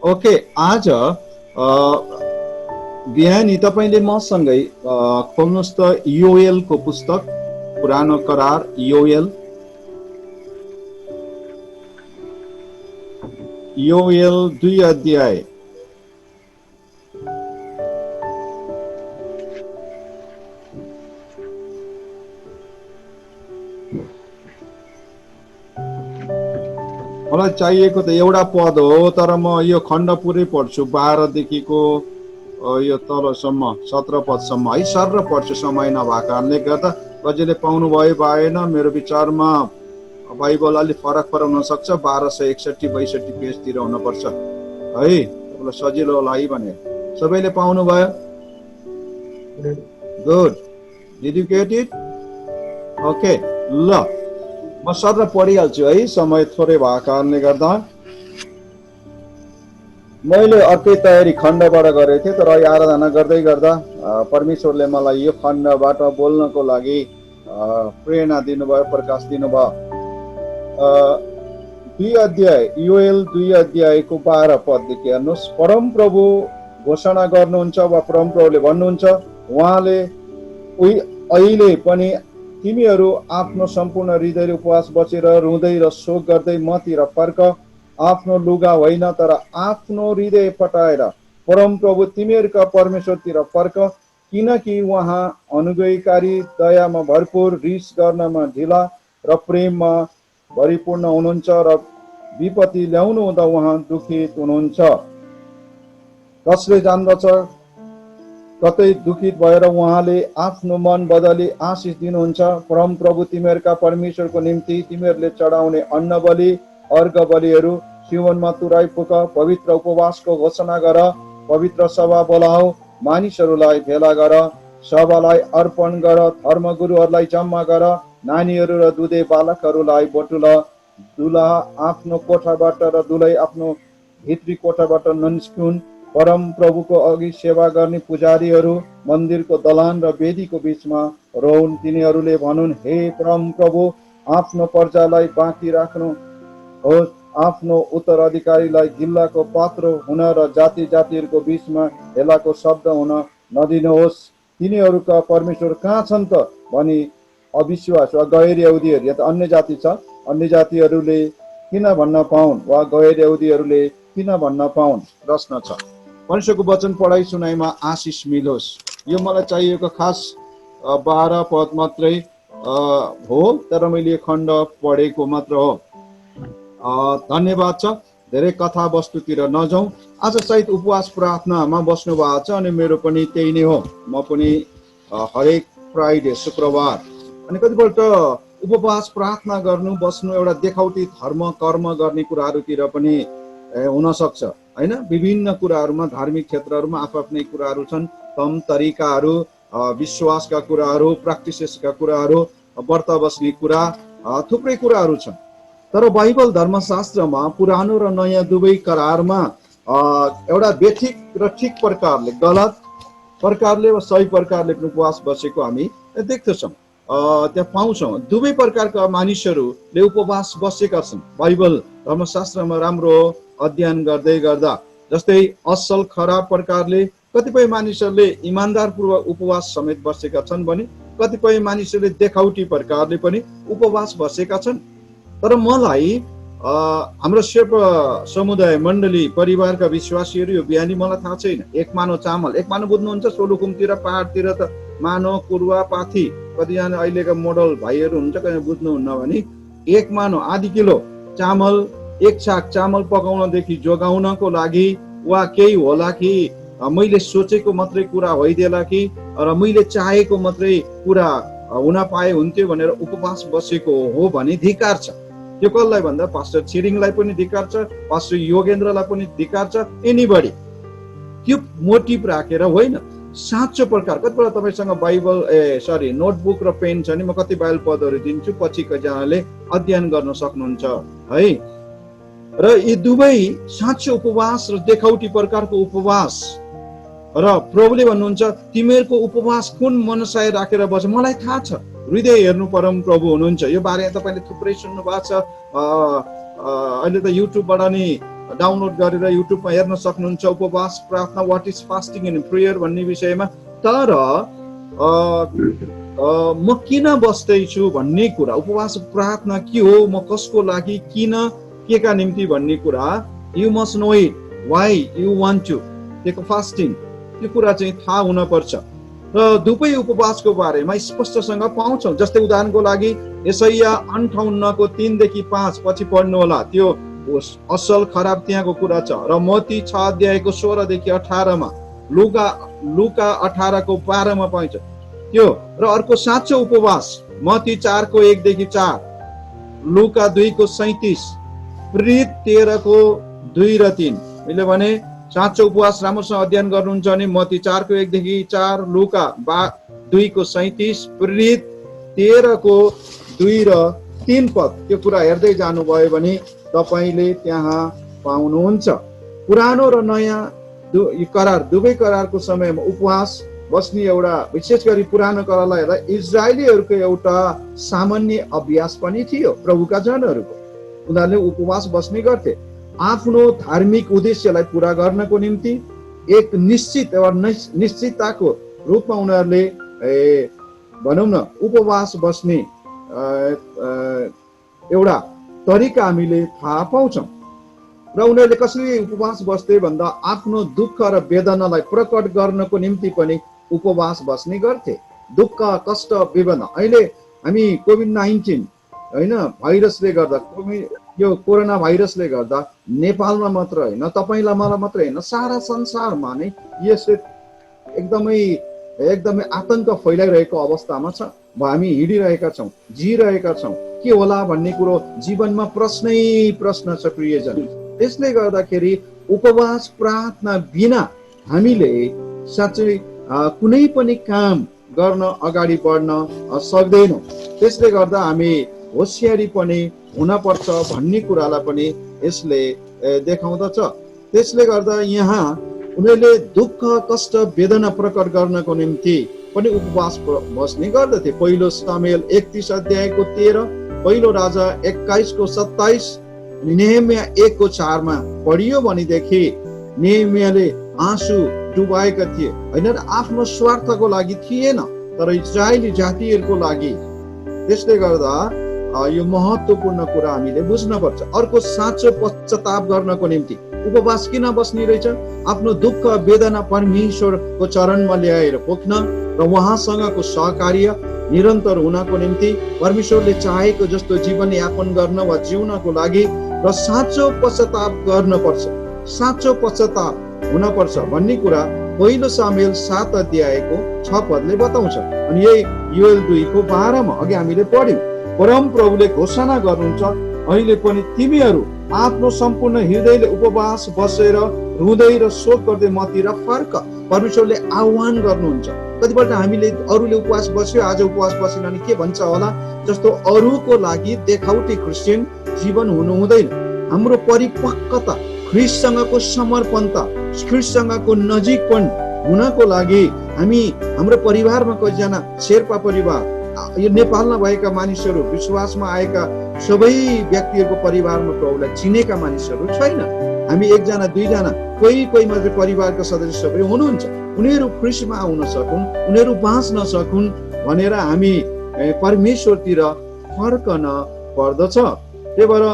Okay, आज बिहानी तपाईँले मसँगै खोल्नुहोस् त योएलको पुस्तक, पुरानो करार योएल 2 अध्याय। मलाई चाहिएको त एउटा पद हो, तर म यो खण्ड पुरै पढ्छु 12 देखिको यो तलसम्म 17 पदसम्म है, सर पढ्छु समय नभएको कारणले गर्दा। कसैले पाउनुभयो भएन, मेरो विचारमा बाइबल अलिक फरक हुन सक्छ। 1261-62 पेजतिर हुनुपर्छ है, तपाईँलाई सजिलो होला है भने। सबैले पाउनुभयो? Good, did you get it? Okay, ल म सर पढिहाल्छु है, समय थोरै भएको कारणले गर्दा। मैले अर्कै तयारी खण्डबाट गरेको थिएँ, तर आराधना गर्दै गर्दा परमेश्वरले मलाई यो खण्डबाट बोल्नको लागि प्रेरणा दिनुभयो, प्रकाश दिनुभयो। 2 अध्याय योएल 2 अध्यायको 12 पददेखि हेर्नुहोस्। परमप्रभु घोषणा गर्नुहुन्छ वा परमप्रभुले भन्नुहुन्छ, उहाँले अहिले पनि तिमीहरू आफ्नो सम्पूर्ण हृदय उपवास बसेर रुँदै र शोक गर्दै मतिर फर्क। आफ्नो लुगा होइन तर आफ्नो हृदय पटाएर परमप्रभु तिमीहरूका परमेश्वरतिर फर्क, किनकि उहाँ अनुग्रहकारी, दयामा भरपुर, रिस गर्नमा ढिला र प्रेममा भरिपूर्ण हुनुहुन्छ र विपत्ति ल्याउनु हुँदा उहाँ दुखित हुनुहुन्छ। कसले जान्दछ? कतै दुखित भएर उहाँले आफ्नो मन बदली आशिष दिनुहुन्छ। परमप्रभु तिमीहरूका परमेश्वरको निम्ति तिमीहरूले चढाउने अन्न बलि, अर्घ बलिहरू सियोनमा तुराई फुक, पवित्र उपवासको घोषणा गर, पवित्र सभा बोलाऊ, मानिसहरूलाई भेला गर, सभालाई अर्पण गर, धर्मगुरुहरूलाई जम्मा गर, नानीहरू र दुधे बालकहरूलाई बटुल। दुलहा आफ्नो कोठाबाट र दुलै आफ्नो भित्री कोठाबाट ननिस्कुन्। परम प्रभुको अघि सेवा गर्ने पुजारीहरू मन्दिरको दलान र वेदीको बीचमा रहन्। तिनीहरूले भनुन्, हे परम प्रभु, आफ्नो प्रजालाई बाँकी राख्नुहोस्, आफ्नो उत्तराधिकारीलाई गिल्लाको पात्र हुन र जाति जातिहरूको बीचमा हेलाको शब्द हुन नदिनुहोस्। तिनीहरूका परमेश्वर कहाँ छन् त भनी अविश्वास वा गैर यहुदीहरू, या त अन्य जाति छ, अन्य जातिहरूले किन भन्न पाउन् वा गैर यहुदीहरूले किन भन्न पाउन्? प्रश्न छ। परमेश्वरको वचन पढाइ सुनाइमा आशिष मिलोस्। यो मलाई चाहिएको खास 12 पद मात्रै हो, तर मैले खण्ड पढेको मात्र हो। धन्यवाद छ। धेरै कथा वस्तुतिर नजाउँ। आज सायद उपवास प्रार्थनामा बस्नु भएको छ, अनि मेरो पनि त्यही नै हो। म पनि हरेक फ्राइडे, शुक्रबार अनि कतिपल्ट उपवास प्रार्थना गर्नु बस्नु एउटा देखाउटी धर्म कर्म गर्ने कुराहरूतिर पनि हुन सक्छ हैन। विभिन्न कुराहरूमा, धार्मिक क्षेत्रहरूमा आफ्नै कुराहरू छन्, तम तरिकाहरू, विश्वासका कुराहरू, प्र्याक्टिसेसका कुराहरू, व्रत बस्ने कुरा, थुप्रै कुराहरू छन्। तर बाइबल धर्मशास्त्रमा पुरानो र नयाँ दुवै करारमा एउटा बेठिक र ठिक प्रकारले, गलत प्रकारले वा सही प्रकारले उपवास बसेको हामी देख्दछौँ, त्यहाँ पाउँछौँ। दुवै प्रकारका मानिसहरूले उपवास बसेका छन्। बाइबल धर्मशास्त्रमा राम्रो अध्ययन गर्दै गर्दा, जस्तै असल खराब प्रकारले कतिपय मानिसहरूले इमान्दारपूर्वक उपवास समेत बसेका छन् भने कतिपय मानिसहरूले देखाउटी प्रकारले पनि उपवास बसेका छन्। तर मलाई हाम्रो सेप समुदाय मण्डली परिवारका विश्वासीहरू यो बिहानी मलाई थाहा छैन। 1 मानो चामल, 1 मानो बुझ्नुहुन्छ? सोलुखुमतिर पहाडतिर त मानो, कुरुवा, पाथी, कतिजना अहिलेका मोडल भाइहरू हुन्छ, कहिले बुझ्नुहुन्न भने 1 मानो आधी किलो चामल, 1 छाक चामल पकाउनदेखि जोगाउनको लागि, वा केही होला कि मैले सोचेको मात्रै कुरा होइदेला कि र मैले चाहेको मात्रै कुरा हुन पाए हुन्थ्यो भनेर उपवास बसेको हो भने धिक्कार छ। त्यो कसलाई भन्दा पास्टर छिरिङलाई पनि धिक्कार छ, पास्टर योगेन्द्रलाई पनि धिक्कार छ, एनीबडी। त्यो मोटिभ राखेर होइन, साँचो प्रकार। कतिपल्ट तपाईँसँग बाइबल नोटबुक र पेन छ नि, म कति बाइबल पदहरू दिन्छु, पछि कतिजनाले अध्ययन गर्न सक्नुहुन्छ है। र यी दुवै साँचो उपवास र देखाउटी प्रकारको उपवास, र प्रभुले भन्नुहुन्छ तिमीहरूको उपवास कुन मनसाय राखेर बस्छ मलाई थाहा छ। हृदय हेर्नु परम प्रभु हुनुहुन्छ। यो बारेमा तपाईँले थुप्रै सुन्नु भएको छ। अहिले त युट्युबबाट नि डाउनलोड गरेर युट्युबमा हेर्न सक्नुहुन्छ उपवास प्रार्थना what is fasting and prayer भन्ने विषयमा। तर म किन बस्दैछु भन्ने कुरा, उपवास प्रार्थना के हो, म कसको लागि, किन, के का निम्ति भन्ने कुरा, you must know it why you want to take fasting, त्यो कुरा चाहिँ थाहा हुन पर्छ। र दुवै उपवासको बारेमा स्पष्टसँग पाउँछौँ। जस्तै उदाहरणको लागि यशाया 58 को 3 देखि 5 पछि पढ्नु होला, त्यो असल खराब त्यहाँको कुरा छ। र मत्ती 6 अध्यायको 16 देखि 18 मा, लुका 18 को 12 मा पाइन्छ त्यो। र अर्को साँचो उपवास मत्ती 4 को 1 देखि 4, लुका 2 को 37, प्रेरित 13 को 2 र 3। मैले भने साँचो उपवास राम्रोसँग अध्ययन गर्नुहुन्छ भने मत्ती 4 को 1 देखि 4, लुका 2 को 37, प्रेरित 13 को 2 र 3 पद, त्यो कुरा हेर्दै जानुभयो भने तपाईले त्यहाँ पाउनुहुन्छ। पुरानो र नयाँ करार, दुवै करारको समयमा उपवास बस्ने एउटा, विशेष गरी पुरानो करारलाई हेर्दा इजरायलीहरूको एउटा सामान्य अभ्यास पनि थियो। प्रभुका जनहरूको उनीहरूले उपवास बस्ने गर्थे आफ्नो धार्मिक उद्देश्यलाई पूरा गर्नको निम्ति। एक निश्चित एउटा निश्चितताको रूपमा उनीहरूले भनौँ न उपवास बस्ने एउटा तरिका हामीले थाहा पाउँछौँ। र उनीहरूले कसरी उपवास बस्थे भन्दा आफ्नो दुःख र वेदनालाई प्रकट गर्नको निम्ति पनि उपवास बस्ने गर्थे। दुःख, कष्ट, वेदना, अहिले हामी कोभिड-19 होइन भाइरसले गर्दा, यो कोरोना भाइरसले गर्दा नेपालमा मात्र होइन, तपाईँलाई मलाई मात्र होइन, सारा संसारमा नै यसले एकदमै आतंक फैलाइरहेको अवस्थामा छ। हामी हिँडिरहेका छौँ, जिरहेका छौँ, के होला भन्ने कुरो जीवनमा प्रश्नै प्रश्न छ प्रियजन। त्यसले गर्दाखेरि उपवास प्रार्थना बिना हामीले साँच्चै कुनै पनि काम गर्न अगाडि बढ्न सक्दैनौँ। त्यसले गर्दा हामी होसियारी पनि हुनपर्छ भन्ने कुरालाई पनि यसले देखाउँदछ। त्यसले गर्दा यहाँ उनीहरूले दुःख, कष्ट, वेदना प्रकट गर्नको निम्ति पनि उपवास बस्ने गर्दथे। पहिलो सामुएल 31 अध्यायको 13, पहिलो राजा 21 को 27, नेहेमिया 1 को 4 मा पढियो भनेदेखि नेहेमियाले आँसु डुबाएका थिए, होइन, आफ्नो स्वार्थको लागि थिएन तर इजरायली जातिहरूको लागि। त्यसले गर्दा यो महत्त्वपूर्ण कुरा हामीले बुझ्नुपर्छ। अर्को साँचो पश्चाताप गर्नको निम्ति उपवास किन बस्ने रहेछ? आफ्नो दुःख वेदना परमेश्वरको चरणमा ल्याएर पोख्न र उहाँसँगको सहकार्य निरन्तर हुनको निम्ति, परमेश्वरले चाहेको जस्तो जीवन यापन गर्न वा जिउनको लागि र साँचो पश्चाताप गर्नुपर्छ, साँचो पश्चाताप हुनपर्छ भन्ने कुरा पहिलो सामुएल 7 अध्यायको 6 पदले बताउँछ। अनि यही योएल 2 को 12 मा अघि हामीले पढ्यौँ, परम प्रभुले घोषणा गर्नुहुन्छ, अहिले पनि तिमीहरू आफ्नो सम्पूर्ण हृदयले उपवास बसेर रुँदै र शोक गर्दै मतिर फर्क। परमेश्वरले आह्वान गर्नुहुन्छ। कतिपल्ट हामीले अरूले उपवास बस्यो, आज उपवास बसेन भने के भन्छ होला जस्तो अरूको लागि देखाउटी क्रिस्चियन जीवन हुनु हुँदैन। हाम्रो परिपक्वता, ख्रीष्टसँगको समर्पणता, ख्रीष्टसँगको नजिकपन हुनको लागि हामी, हाम्रो परिवारमा कतिजना शेर्पा परिवार, यो नेपालमा भएका मानिसहरू, विश्वासमा आएका सबै व्यक्तिहरूको परिवारमा प्रभुलाई चिनेका मानिसहरू छैन। हामी 1 जना 2 जना कोही मात्रै परिवारका सदस्य सबै हुनुहुन्छ। उनीहरू ख्रीष्टमा आउन सकुन्, उनीहरू बाँच्न सकुन् भनेर हामी परमेश्वरतिर फर्कन पर्दछ। त्यही भएर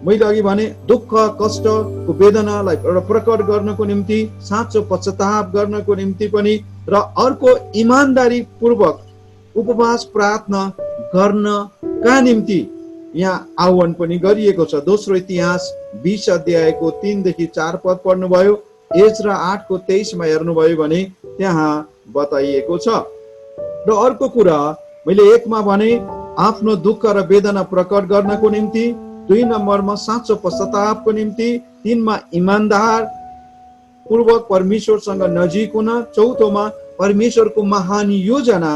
मैले अघि भने दुःख, कष्टको वेदनालाई एउटा प्रकट गर्नको निम्ति, साँचो पश्चाताप गर्नको निम्ति पनि, र अर्को इमानदारी पूर्वक उपवास प्रार्थना गर्नका निम्ति यहाँ आह्वान पनि गरिएको छ। दोस्रो इतिहास 20 अध्यायको 3 देखि 4 पद पढ्नुभयो, एज्रा 8 को 23 मा हेर्नुभयो भने त्यहाँ बताइएको छ। र अर्को कुरा मैले 1 मा भने आफ्नो दुःख र वेदना प्रकट गर्नको निम्ति, 2 नम्बरमा साँचो पश्चातापको निम्ति, 3 मा इमानदार पूर्वक परमेश्वरसँग नजिक हुन, 4थोमा परमेश्वरको महान योजना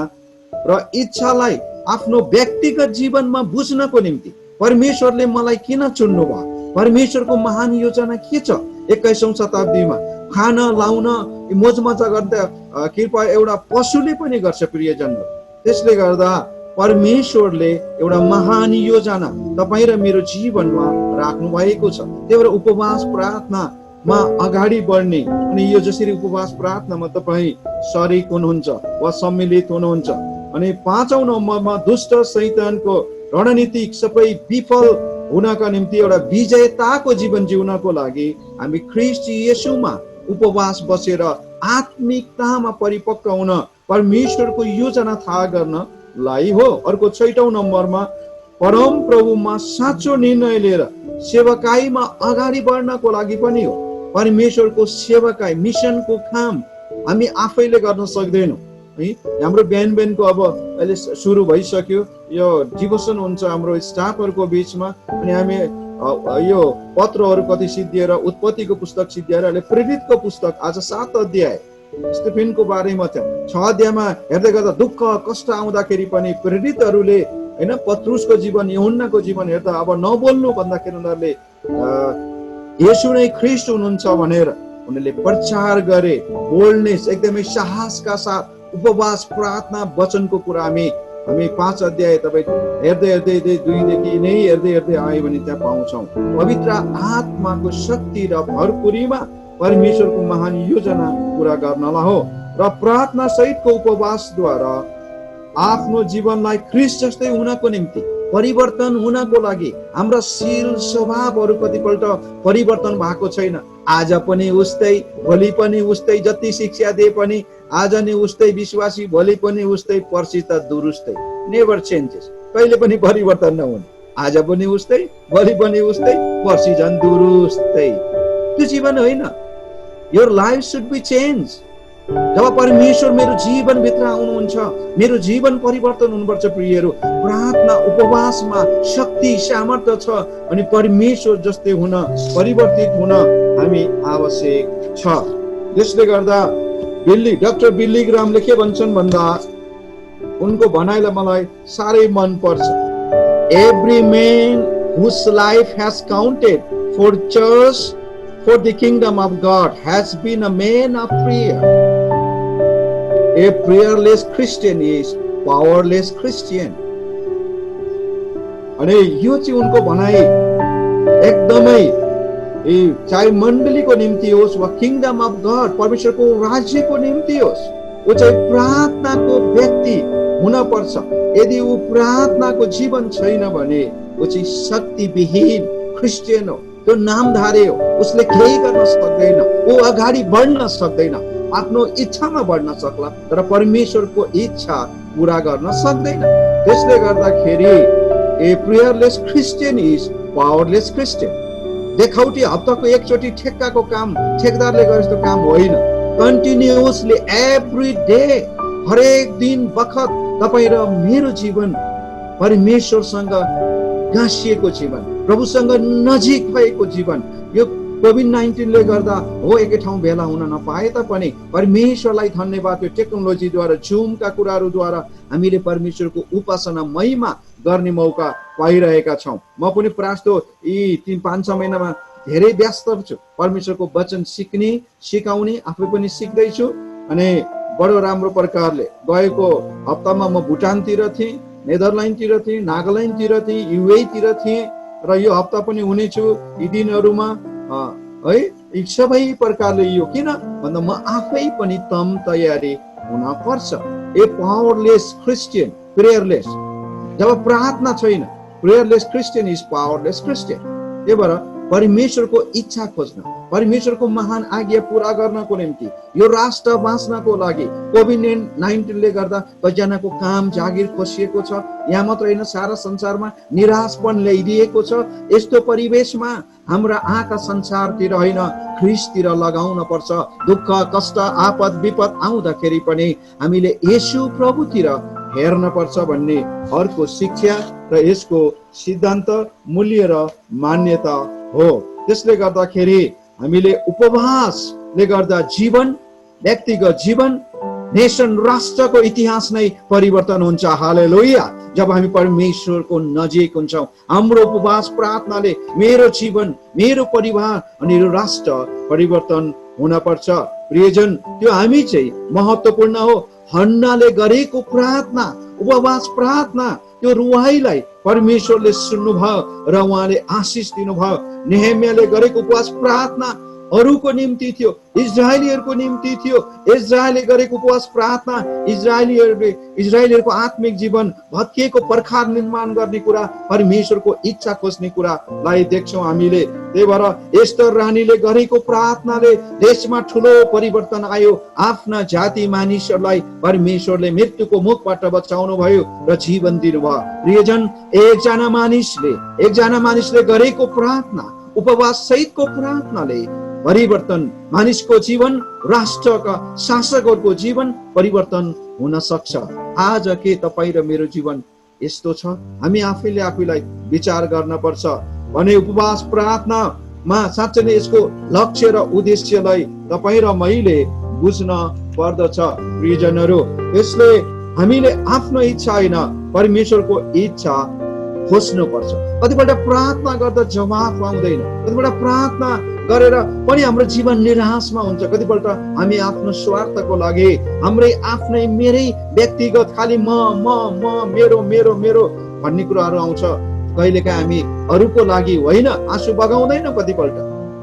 र इच्छालाई आफ्नो व्यक्तिगत जीवनमा बुझ्नको निम्ति, परमेश्वरले मलाई किन चुन्नु भयो, परमेश्वरको महान योजना के छ। 21औं शताब्दीमा खान लाउन मोजमजा गर्दा कृपया एउटा पशुले पनि गर्छ प्रियजनहरू। त्यसले गर्दा परमेश्वरले एउटा महान योजना तपाईँ र मेरो जीवनमा राख्नु भएको छ। त्यही भएर उपवास प्रार्थनामा अगाडि बढ्ने, अनि यो जसरी उपवास प्रार्थनामा तपाईँ सरिक हुनुहुन्छ वा सम्मिलित हुनुहुन्छ, अनि 5औं नम्बरमा दुष्ट शैतानको रणनीति सबै विफल हुनका निम्ति एउटा विजयताको जीवन जिउनको लागि हामी ख्रीष्ट येशूमा उपवास बसेर आत्मिकतामा परिपक्व हुन, परमेश्वरको योजना थाहा गर्नलाई हो। अर्को 6औं नम्बरमा परम प्रभुमा साँचो निर्णय लिएर सेवकाईमा अगाडि बढ्नको लागि पनि हो। परमेश्वरको सेवकाई, मिसनको काम हामी आफैले गर्न सक्दैनौँ है। हाम्रो बिहानको अब अहिले सुरु भइसक्यो, यो डिभोसन हुन्छ हाम्रो स्टाफहरूको बिचमा, अनि हामी यो पत्रहरू कति सिद्धिएर, उत्पत्तिको पुस्तक सिद्धिएर, अहिले प्रेरितको पुस्तक आज 7 अध्याय स्टेफेनको बारेमा थियो। 6 अध्यायमा हेर्दै गर्दा दुःख कष्ट आउँदाखेरि पनि प्रेरितहरूले हैन, पत्रुसको जीवन, यूहन्नाको जीवन हेर्दा अब नबोल्नु भन्दाखेरि उनीहरूले येशू नै ख्रीष्ट हुनुहुन्छ भनेर उनीहरूले प्रचार गरे। बोल्नेस, एकदमै साहसका साथ उपवास प्रार्थना वचनको कुरा हामी 5 अध्याय तपाईँ हेर्दै 2देखि नै हेर्दै आयो भने त्यहाँ पाउँछौँ। पवित्र आत्माको शक्ति र भरपुरीमा परमेश्वरको महान योजना पूरा गर्नलाई हो र प्रार्थना सहितको उपवासद्वारा आफ्नो जीवनलाई ख्रीष्ट जस्तै हुनको निम्ति, परिवर्तन हुनको लागि हाम्रा शील स्वभावहरू कतिपल्ट परिवर्तन भएको छैन। आज पनि उस्तै, भोलि पनि उस्तै, जति शिक्षा दिए पनि आज नै उस्तै विश्वासी, भोलि पनि उस्तै, पर्सि त दुरुस्तै। नेभर चेन्जेस, कहिले पनि परिवर्तन नहुने। आज पनि उस्तै, भोलि पनि उस्तै, पर्सि झन् दुरुस्तै। त्यो जीवन होइन। Your life should be change. जब परमेश्वर मेरो जीवन भित्र आउनुहुन्छ, मेरो जीवन परिवर्तन हुनुपर्छ। प्रियहरू, प्रार्थना उपवासमा शक्ति सामर्थ्य छ, अनि परमेश्वर जस्तै हुन, परिवर्तित हुन हामी आवश्यक छ। त्यसले गर्दा डाक्टर बिल्ली ग्रामले के भन्छन् भन्दा, उनको भनाइलाई मलाई साह्रै मन पर्छ। Every man whose life has counted for church, for the kingdom of God, has been a man of prayer. A prayerless Christian is powerless Christian. अनि यो चाहिँ उनको भनाइ एकदमै, चाहे मण्डलीको निम्ति होस् वा किङडम अफ गड, परमेश्वरको राज्यको निम्ति होस्, वो चाहिँ प्रार्थनाको व्यक्ति हुन पर्छ। यदि ऊ प्रार्थनाको जीवन छैन भने वो चाहिँ शक्तिविहीन क्रिस्चियन हो, त्यो नामधारी हो, उसले केही गर्न सक्दैन, ऊ अगाडि बढ्न सक्दैन। आफ्नो इच्छामा बढ्न सक्ला तर परमेश्वरको इच्छा पूरा गर्न सक्दैन। त्यसले गर्दाखेरि ए प्रेयरलेस क्रिस्चियन इज पावरलेस क्रिस्चियन। देखाउटी हप्ताको एकचोटि ठेक्काको काम ठेकदारले गरे जस्तो काम होइन। कन्टिन्युअसली एभ्री डे, हरेक दिन बखत तपाईँ र मेरो जीवन परमेश्वरसँग गाँसिएको जीवन, प्रभुसँग नजिक भएको जीवन। यो कोभिड-19 ले गर्दा हो एकै ठाउँ भेला हुन नपाए तापनि परमेश्वरलाई धन्यवाद, यो टेक्नोलोजीद्वारा, जुमका कुराहरूद्वारा हामीले परमेश्वरको उपासना महिमा गर्ने मौका पाइरहेका छौँ। म पनि प्रायः यी 3-5 महिनामा धेरै व्यस्त छु। परमेश्वरको वचन सिक्ने, सिकाउने, आफै पनि सिक्दैछु। अनि बडो राम्रो प्रकारले गएको हप्तामा म भुटानतिर थिएँ, नेदरल्यान्डतिर थिएँ, नागाल्यान्डतिर थिएँ, युए तिर थिएँ र यो हप्ता पनि हुनेछु। यी दिनहरूमा है यी सबै प्रकारले यो किन भन्दा म आफै पनि तम तयारी हुन पर्छ। ए पावरलेस क्रिस्चियन, प्रेयरलेस, जब प्रार्थना छैन, प्रेयरलेस क्रिस्चियन इज पावरलेस क्रिस्चियन। त्यही भएर परमेश्वरको इच्छा खोज्न, परमेश्वरको महान आज्ञा पूरा गर्नको निम्ति, यो राष्ट्र बाँच्नको लागि कोभिड-19 ले गर्दा कतिजनाको काम जागिर खोसिएको छ। यहाँ मात्र होइन, सारा संसारमा निराशपन ल्याइदिएको छ। यस्तो परिवेशमा हाम्रा आँखा संसारतिर होइन, ख्रीष्टतिर लगाउन पर्छ। दुःख कष्ट आपद विपद आउँदाखेरि पनि हामीले येशू प्रभुतिर हेर्न पर्छ भन्ने अर्को शिक्षा र यसको सिद्धान्त, मूल्य र मान्यता हो। त्यसले गर्दाखेरि हामीले उपवासले गर्दा जीवन, व्यक्तिगत जीवन, नेसन, राष्ट्रको इतिहास नै परिवर्तन हुन्छ। हालेलुया। जब हामी परमेश्वरको नजिक हुन्छौँ, हाम्रो उपवास प्रार्थनाले मेरो जीवन, मेरो परिवार अनि यो राष्ट्र परिवर्तन हुन पर्छ। प्रियजन, त्यो हामी चाहिँ महत्त्वपूर्ण हो। हन्नाले गरेको प्रार्थना, उपवास प्रार्थना, त्यो रुवाईलाई परमेश्वरले सुन्नुभयो र उहाँले आशिष दिनुभयो। नेहेमियाले गरेको उपवास प्रार्थना अरूको निम्ति थियो, इजरायलीहरूको निम्ति थियो। इजरायलले गरेको उपवास प्रार्थना इजरायलीहरूको आत्मिक जीवन भत्किएको पर्खाल निर्माण गर्ने कुरा, परमेश्वरको इच्छा खोज्ने कुरालाई देख्छौँ हामीले। त्यही भएर एस्तर रानीले गरेको प्रार्थनाले देशमा ठुलो परिवर्तन आयो। आफ्ना जाति मानिसहरूलाई परमेश्वरले मृत्युको मुखबाट बचाउनु भयो र जीवन दिनुभयो। प्रियजन, एकजना मानिसले गरेको प्रार्थना, उपवास सहितको प्रार्थनाले परिवर्तन, मानिसको जीवन, राष्ट्रका शासकहरूको जीवन परिवर्तन हुन सक्छ। आज के तपाईँ र मेरो जीवन यस्तो छ? हामी आफैलाई विचार गर्न पर्छ भने उपवास प्रार्थनामा साँच्चै नै यसको लक्ष्य र उद्देश्यलाई तपाईँ र मैले बुझ्न पर्दछ। प्रियजनहरू, यसले हामीले आफ्नो इच्छा होइन, परमेश्वरको इच्छा खोज्नु पर्छ। कतिपल्ट प्रार्थना गर्दा जवाफ आउँदैन, कतिपल्ट प्रार्थना गरेर पनि हाम्रो जीवन निराशमा हुन्छ। कतिपल्ट हामी आफ्नो स्वार्थको लागि, हाम्रै आफ्नै मेरै व्यक्तिगत खालि म मेरो मेरो मेरो भन्ने कुराहरू आउँछ। कहिलेकाहीँ हामी अरूको लागि होइन आँसु बगाउँदैन। कतिपल्ट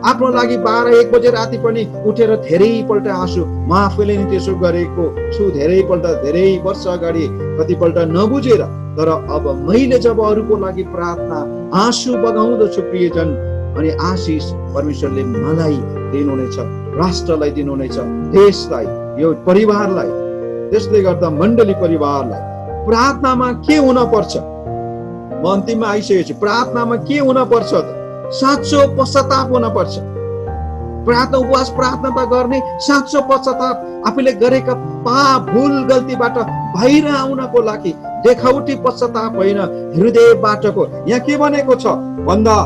आफ्नो लागि 12-1 बजे राति पनि उठेर धेरैपल्ट आँसु, म आफैले नि त्यसो गरेको छु धेरैपल्ट, धेरै वर्ष अगाडि, कतिपल्ट नबुझेर। तर अब मैले जब अरूको लागि प्रार्थना आँसु बगाउँदछु प्रियजन, अनि आशिष परमेश्वरले मलाई दिनुहुनेछ, राष्ट्रलाई दिनुहुनेछ, देशलाई, यो परिवारलाई। त्यसले गर्दा मण्डली परिवारलाई प्रार्थनामा के हुन पर्छ? म अन्तिममा आइसकेको छु। प्रार्थनामा के हुन पर्छ त? साँचो पश्चाताप हुन पर्छ। प्रार्थना, उपवास प्रार्थना त गर्ने साँचो पश्चाताप, आफूले गरेका पाप भुल गल्तीबाट बाहिर आउनको लागि देखाउटी पश्चाताप होइन, हृदयबाटको। यहाँ के भनेको छ भन्दा,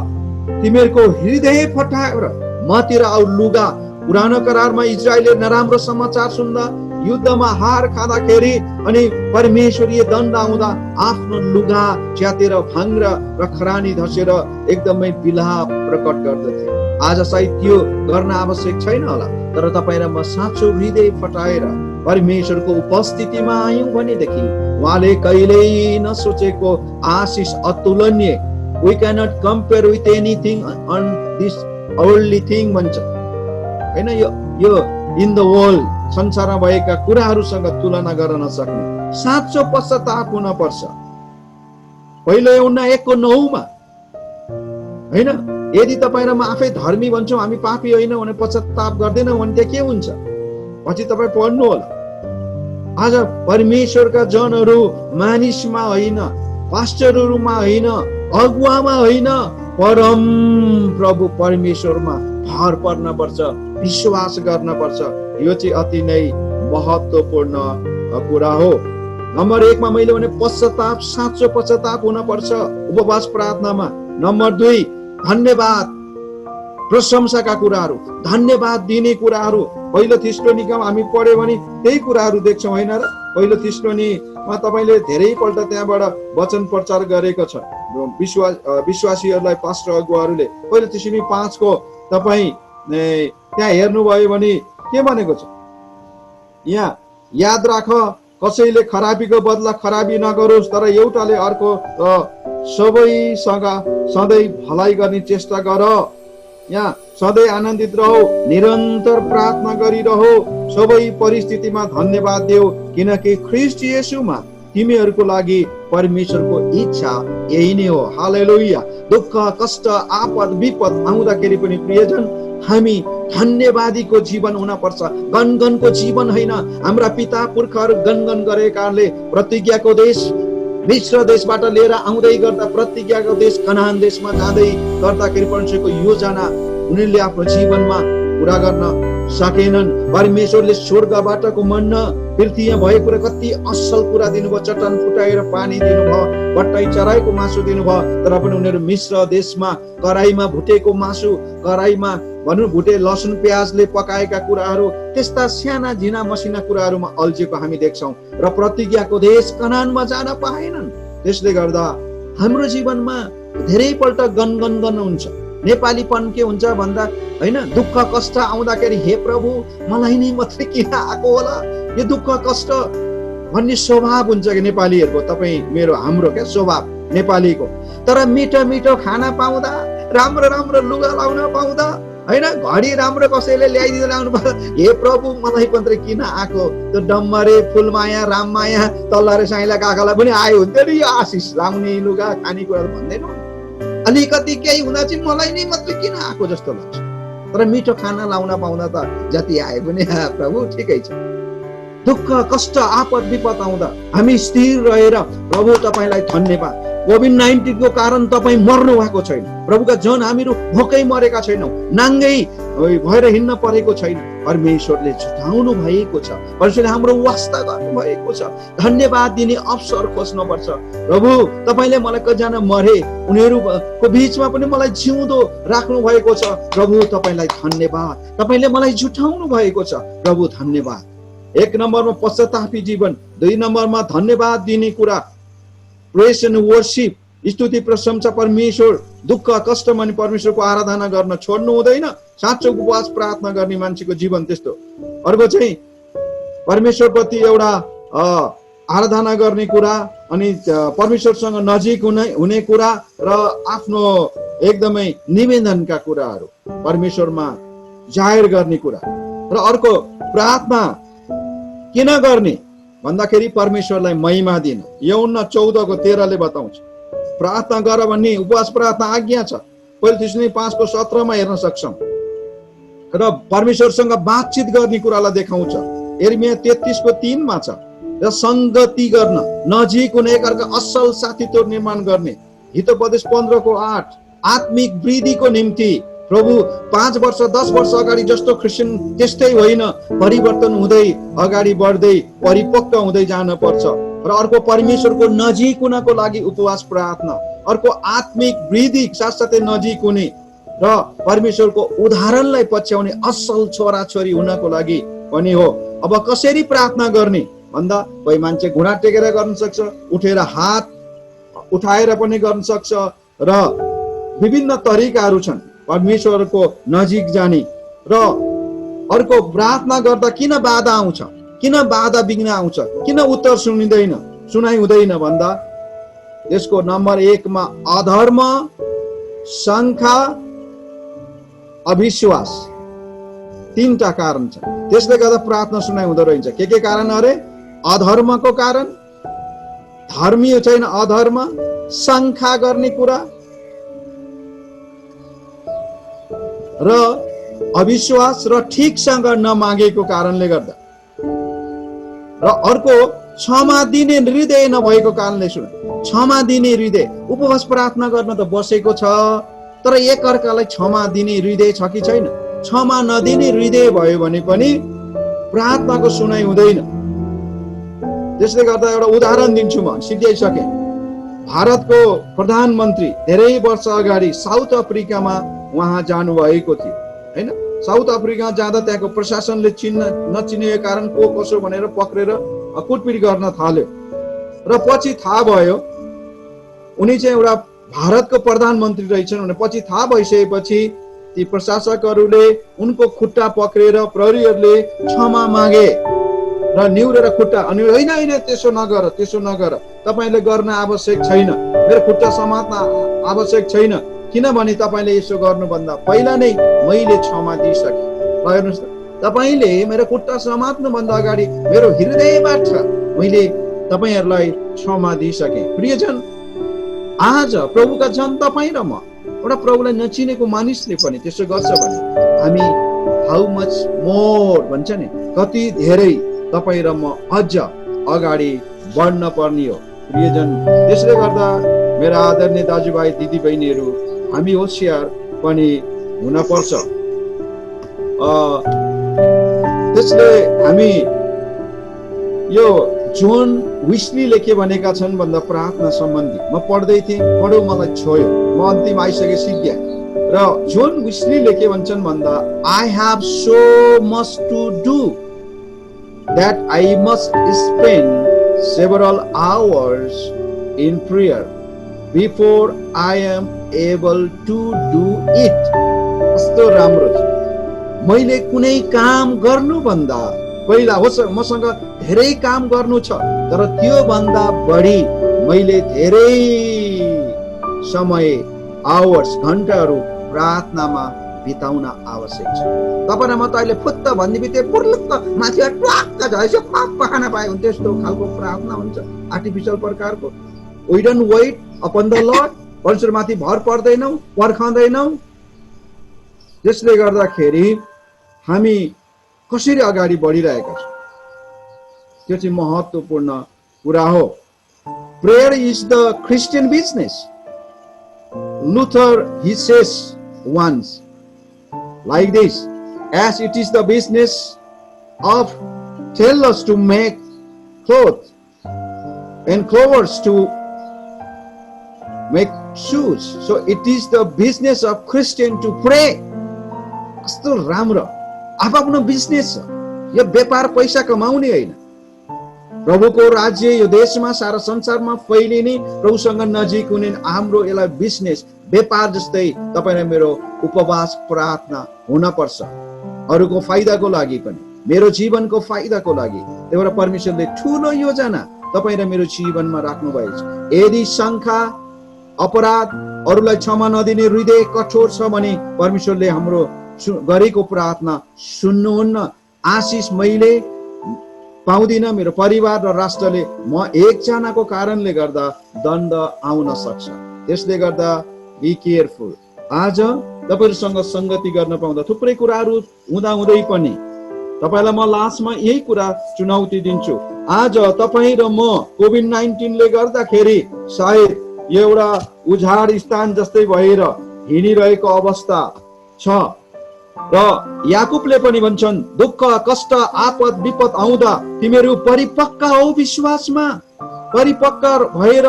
तिमीहरूको हृदय फटाएर मतिर आउ लुगा। पुरानो करारमा इजरायलले नराम्रो समाचार सुन्दा, युद्धमा हार खाँदाखेरि अनि परमेश्वरीय दण्ड आउँदा आफ्नो लुगा च्यातेर भाङ्र र खरानी धसेर एकदमै विलाप प्रकट गर्दथे। आज सायद त्यो गर्न आवश्यक छैन होला, तर तपाईँ र म साँचो हृदय फटाएर परमेश्वरको उपस्थितिमा आयौँ भनेदेखि उहाँले कहिल्यै नसोचेको आशिष अतुलनीय, we cannot compare with anything on this worldly thing भन्छ हैन। यो इन द वर्ल्ड, संसारमा भएका कुराहरूसँग तुलना गर्न नसक्ने साँचो पश्चाताप हुन पर्छ। पहिलो यूहन्ना 1:9 हैन, यदि तपाईँ र म आफै धर्मी भन्छौँ, हामी पापी होइन भने पश्चाताप गर्दैनौँ भने त्यहाँ के हुन्छ? पछि तपाईँ पढ्नु होला। आज परमेश्वरका जनहरू मानिसमा होइन, पास्टरहरूमा होइन, अगुवामा होइन, परम प्रभु परमेश्वरमा भर पर्न पर्छ, विश्वास गर्न पर्छ। यो चाहिँ अति नै महत्त्वपूर्ण कुरा हो। नम्बर 1 मा मैले भने पश्चाताप, साँचो पश्चाताप हुन पर्छ उपवास प्रार्थनामा। नम्बर 2, धन्यवाद, प्रशंसाका कुराहरू, धन्यवाद दिने कुराहरू। पहिलो थिस्सलुनीकामा हामी पढ्यो भने त्यही कुराहरू देख्छौँ हैन र? पहिलो थिस्सलुनीमा तपाईले धेरैपल्ट त्यहाँबाट वचन प्रचार गरेको छ विश्वासीहरूलाई, पास्टर अगुवाहरूले। पहिलो थिस्सलुनी 5 को तपाई त्यहाँ हेर्नुभयो भने के भनेको छ? यहाँ याद राख, कसैले खराबीको बदला खराबी नगरोस्, तर एउटाले अर्को सबैसँग सधैँ भलाइ गर्ने चेष्टा गर। यहाँ सधैँ आनन्दित रहो, निरन्तर प्रार्थना गरिरहो, सबै परिस्थितिमा धन्यवाद देऊ, किनकि ख्रीष्ट येशूमा तिमीहरूको लागि परमेश्वरको इच्छा यही नै हो। हालेलुया। दुःख, कष्ट, आपद, विपद आउँदाखेरि पनि प्रियजन हामी धन्यवादीको जीवन हुन पर्छ, गनगनको जीवन होइन। हाम्रा पिता पुर्खाहरू गनगन गरेकाले प्रतिज्ञाको देश मिश्र देशबाट लिएर आउँदै गर्दा प्रतिज्ञाको देश कनान देशमा जाँदै गर्दाखेरि परमेश्वरको योजना उनीहरूले आफ्नो जीवनमा पूरा गर्न सकेनन्। परमेश्वरले स्वर्गबाटको मन्ना, पृथ्वीमा भएको र कति असल कुरा दिनुभयो, चट्टान फुटाएर पानी दिनुभयो, बट्टाई चराईको मासु दिनुभयो, तर पनि उनीहरू मिश्र देशमा कराईमा भुटेको मासु, कराईमा भनौँ भुटे लसुन प्याजले पकाएका कुराहरू, त्यस्ता साना झिना मसिना कुराहरूमा अल्झेको हामी देख्छौँ र प्रतिज्ञाको देश कनानमा जान पाएनन्। त्यसले गर्दा हाम्रो जीवनमा धेरैपल्ट गनगन हुन्छ। नेपालीपन के हुन्छ भन्दा हैन, दुःख कष्ट आउँदाखेरि हे प्रभु मलाई नै मात्रै किन आएको होला, यो दुःख कष्ट भन्ने स्वभाव हुन्छ कि नेपालीहरूको, तपाईँ मेरो हाम्रो क्या स्वभाव नेपालीको। तर मिठो मिठो खाना पाउँदा, राम्रो राम्रो लुगा लाउन पाउँदा, होइन, घडी राम्रो कसैले ल्याइदिँदै ल्याउनु पर्छ, हे प्रभु मलाई पनि किन आएको त्यो डम्बरे फुलमाया राममाया तल्लारे साइला काकालाई पनि आयो हुन्थ्यो नि यो आशिष, लाउने लुगा खानेकुरा भन्दैनौ, अलिकति केही हुँदा चाहिँ मलाई नै मात्रै किन आएको जस्तो लाग्छ। तर मिठो खाना लाउन पाउँदा त जति आए पनि प्रभु ठिकै छ। दुःख कष्ट आपद विपद आउँदा हामी स्थिर रहेर प्रभु तपाईँलाई धन्यवाद, कोभिड-19 को कारण तपाईँ मर्नु भएको छैन प्रभुका जन, हामीहरू भोकै मरेका छैनौँ, नाङ्गै भएर हिँड्न परेको छैन। परमेश्वरले छुटाउनु भएको छ, परमेश्वरले हाम्रो वास्ता गर्नु भएको छ। धन्यवाद दिने अवसर खोज्नुपर्छ। प्रभु तपाईँले मलाई कतिजना मरे उनीहरूको बिचमा पनि मलाई जिउँदो राख्नु भएको छ। प्रभु तपाईँलाई धन्यवाद, तपाईँले मलाई जुटाउनु भएको छ। प्रभु धन्यवाद। 1 नम्बरमा पश्चातापी जीवन, 2 नम्बरमा धन्यवाद दिने कुरा, प्रेज एन्ड वर्शिप, स्तुति प्रशंसा परमेश्वर, दुःख कष्टमा नि परमेश्वरको आराधना गर्न छोड्नु हुँदैन। साँचो उपवास प्रार्थना गर्ने मान्छेको जीवन त्यस्तो। अर्को चाहिँ परमेश्वर प्रति एउटा आराधना गर्ने कुरा, अनि परमेश्वरसँग नजिक हुने कुरा र आफ्नो एकदमै निवेदनका कुराहरू परमेश्वरमा जाहेर गर्ने कुरा। र अर्को प्रार्थना किन गर्ने भन्दाखेरि परमेश्वरलाई महिमा दिन। यूहन्ना 14:13 बताउँछ प्रार्थना गर भन्ने उपवास प्रार्थना आज्ञा छ। पहिलो थिस्सलुनी 5:17 हेर्न सक्छौँ। र परमेश्वरसँग बातचित गर्ने कुरालाई देखाउँछ। यिर्मया 33:3 छ। र संगति गर्न, नजिक हुने, एकअर्का असल साथीत्व निर्माण गर्ने। हितोपदेश 15:8 आत्मिक वृद्धिको निम्ति प्रभु 5 वर्ष 10 वर्ष अगाडि जस्तो क्रिस्चियन त्यस्तै होइन, परिवर्तन हुँदै अगाडि बढ्दै परिपक्व हुँदै जान पर्छ। र अर्को परमेश्वरको नजिक हुनको लागि उपवास प्रार्थना, अर्को आत्मिक वृद्धि साथसाथै नजिक हुने र परमेश्वरको उदाहरणलाई पछ्याउने असल छोराछोरी हुनको लागि पनि हो। अब कसरी प्रार्थना गर्ने भन्दा कोही मान्छे घुँडा टेकेर गर्न सक्छ, उठेर हात उठाएर पनि गर्न सक्छ, र विभिन्न तरिकाहरू छन् परमेश्वरको नजिक जाने। र अर्को प्रार्थना गर्दा किन बाधा आउँछ, किन बाधा विघ्न आउँछ, किन उत्तर सुनाइ हुँदैन भन्दा यसको नम्बर 1 मा अधर्म, शङ्का, अविश्वास, 3टा कारण छ। त्यसले गर्दा प्रार्थना सुनाइ हुँदो रहेछ। के कारण अरे? अधर्मको कारण, धर्मी छैन अधर्म, शङ्का गर्ने कुरा र अविश्वास र ठिकसँग नमागेको कारणले गर्दा। र अर्को क्षमा दिने हृदय नभएको कारणले। सुन, क्षमा दिने हृदय, उपवास प्रार्थना गर्न त बसेको छ, तर एकअर्कालाई क्षमा दिने हृदय छ कि छैन? क्षमा नदिने हृदय भयो भने पनि प्रार्थनाको सुनाइ हुँदैन। त्यसले गर्दा एउटा उदाहरण दिन्छु म, सिकाइसके। भारतको प्रधानमन्त्री धेरै वर्ष अगाडि साउथ अफ्रिकामा उहाँ जानुभएको थियो, होइन? साउथ अफ्रिका जाँदा त्यहाँको प्रशासनले नचिनेको कारण को कसो भनेर पक्रेर कुटपिट गर्न थाल्यो। र पछि थाहा भयो उनी चाहिँ एउटा भारतको प्रधानमन्त्री रहेछन् भने पछि थाहा भइसकेपछि ती प्रशासकहरूले उनको खुट्टा पक्रेर प्रहरीहरूले क्षमा मागे र निहुरेर खुट्टा, अनि होइन त्यसो नगर, तपाईँले गर्न आवश्यक छैन, मेरो खुट्टा समात्न आवश्यक छैन, किनभने तपाईँले यसो गर्नुभन्दा पहिला नै मैले क्षमा दिइसकेँ। हेर्नुहोस् त, तपाईँले मेरो खुट्टा समात्नुभन्दा अगाडि मेरो हृदयबाट मैले तपाईँहरूलाई क्षमा दिइसकेँ। प्रियजन, आज प्रभुका जन तपाईँ र म, एउटा प्रभुलाई नचिनेको मानिसले पनि त्यसो गर्छ भने हामी हाउ मच मोर भन्छ नि, कति धेरै तपाईँ र म अझ अगाडि बढ्न पर्ने हो। प्रियजन, त्यसले गर्दा मेरा आदरणीय दाजुभाइ दिदीबहिनीहरू, हामी होसियार पनि हुन पर्छ। त्यसले हामी यो जोन विस्लीले के भनेका छन् भन्दा प्रार्थना सम्बन्धी म पढ्दै थिएँ, पढ्यो मलाई छोयो, म अन्तिम आइसके सिद्ध्या। र जोन विस्लीले के भन्छन् भन्दा I have so much to do that I must spend several hours in prayer before I am able to do it. कस्तो राम्रो छ। मैले कुनै काम गर्नुभन्दा पहिला होस् मसँग धेरै काम गर्नु छ, तर त्यो भन्दा बढी मैले धेरै समय आवर्स घण्टाहरू प्रार्थनामा बिताउन आवश्यक छ। तपाईँ र म त अहिले फुत्त भन्ने बित्तिकै पुर्लुक्क माथि ट्वाक्क झैसो खप्प खान पाए हुन्थ्यो, त्यस्तो खालको प्रार्थना हुन्छ आर्टिफिसियल प्रकारको। We don't wait upon the Lord, परमेश्वरमाथि भर पर्दैनौँ, पर्खँदैनौँ। त्यसले गर्दाखेरि हामी कसरी अगाडि बढिरहेका छौँ, त्यो चाहिँ महत्त्वपूर्ण कुरा हो। Prayer is the Christian business. Luther, he says once like this, as it is the business of tailors to make clothes and clovers to make shoes, so it is the business of Christian to pray. कस्तो राम्रो आफ्नो business छ यो, व्यापार पैसा कमाउने होइन। प्रभुको राज्य यो देशमा सारा संसारमा फैलिने, प्रभुसँग नजिक हुने हाम्रो यसलाई बिजनेस व्यापार जस्तै तपाईँ र मेरो उपवास प्रार्थना हुन पर्छ, अरूको फाइदाको लागि पनि, मेरो जीवनको फाइदाको लागि। त्यही भएर परमेश्वरले ठुलो योजना तपाईँ र मेरो जीवनमा राख्नु भएको छ। यदि शङ्का, अपराध, अरूलाई क्षमा नदिने हृदय कठोर छ भने परमेश्वरले हाम्रो गरेको प्रार्थना सुन्नुहुन्न। आशिष मैले पाउँदिन, मेरो परिवार र राष्ट्रले म एकजनाको कारणले गर्दा दण्ड आउन सक्छ। त्यसले गर्दा बी केयरफुल। आज तपाईहरुसँग संगति गर्न पाउँदा थुप्रै कुराहरू हुँदा हुँदै पनि तपाईलाई म लास्टमा यही कुरा चुनौती दिन्छु। आज तपाईँ र म कोभिड-19 ले गर्दाखेरि सायद एउटा उजाड स्थान जस्तै भएर हिँडिरहेको अवस्था छ र याकुबले पनि भन्छन्, दुःख, कष्ट, आपद, विपद आउँदा तिमीहरू परिपक्व हौ विश्वासमा, परिपक्व भएर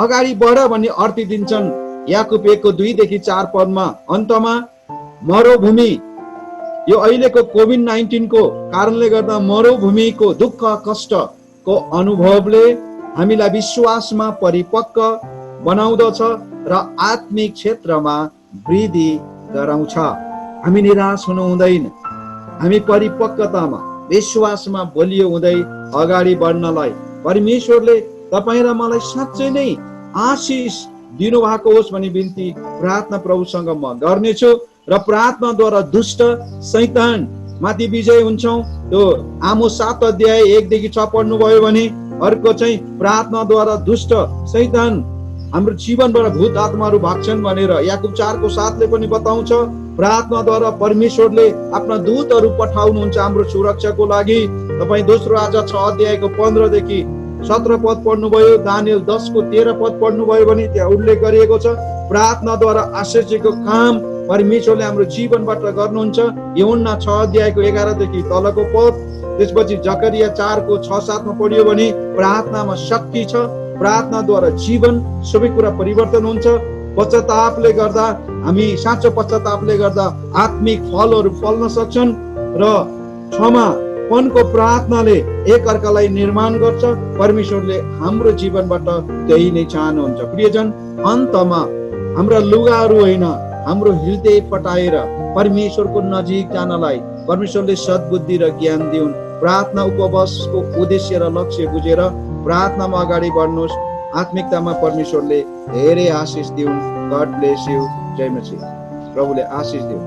अगाडि बढ भन्ने अर्थ दिन्छन्। याकुब 1:2-4 पदमा अन्तमा मरुभूमि, यो अहिलेको कोभिड-19 को कारणले गर्दा मरुभूमिको दुःख कष्टको अनुभवले हामीलाई विश्वासमा परिपक्व बनाउँदछ र आत्मिक क्षेत्रमा वृद्धि गराउँछ। हामी निराश हुनु हुँदैन, हामी परिपक्वतामा विश्वासमा बलियो हुँदै अगाडि बढ्नलाई परमेश्वरले तपाईँ र मलाई साँच्चै नै आशिष दिनुभएको होस् भन्ने बिन्ती प्रार्थना प्रभुसँग म गर्नेछु र प्रार्थनाद्वारा दुष्ट शैतान माथि विजय हुन्छौँ। त्यो आमोस 7:1-6 पढ्नुभयो भने अर्को चाहिँ प्रार्थनाद्वारा दुष्ट शैतान हाम्रो जीवनबाट भूत आत्माहरू भाग्छन् भनेर याकुब 4:7 पनि बताउँछ। प्रार्थनाद्वारा परमेश्वरले आफ्ना दूतहरू पठाउनुहुन्छ हाम्रो सुरक्षाको लागि। तपाईँ दोस्रो राजा 6:15-17 पद पढ्नुभयो, दानियल 10:13 पद पढ्नुभयो भने त्यहाँ उल्लेख गरिएको छ प्रार्थनाद्वारा आश्चर्यको काम परमेश्वरले हाम्रो जीवनबाट गर्नुहुन्छ। यूहन्ना 6:11 तलको पद, त्यसपछि जकरिया 4:6-7 पढ्यो भने प्रार्थनामा शक्ति छ, प्रार्थनाद्वारा जीवन सबै कुरा परिवर्तन हुन्छ। पश्चातापले गर्दा हामी साँचो पश्चातापले गर्दा आत्मिक फलहरू फल्न सक्छन् र क्षमापनको प्रार्थनाले एक अर्कालाई निर्माण गर्छ। परमेश्वरले हाम्रो जीवनबाट त्यही नै चाहनुहुन्छ। प्रियजन, अन्तमा हाम्रा लुगाहरू होइन, हाम्रो हृदय पटाएर परमेश्वरको नजिक जानलाई परमेश्वरले सद्बुद्धि र ज्ञान दिउन्। प्रार्थना उपवासको उद्देश्य र लक्ष्य बुझेर प्रार्थनामा अगाडि बढ्नुहोस्। आत्मिकतामा परमेश्वरले धेरै आशिष दिउन्। God bless you. जय मसीह। प्रभुले आशिष दिउन्।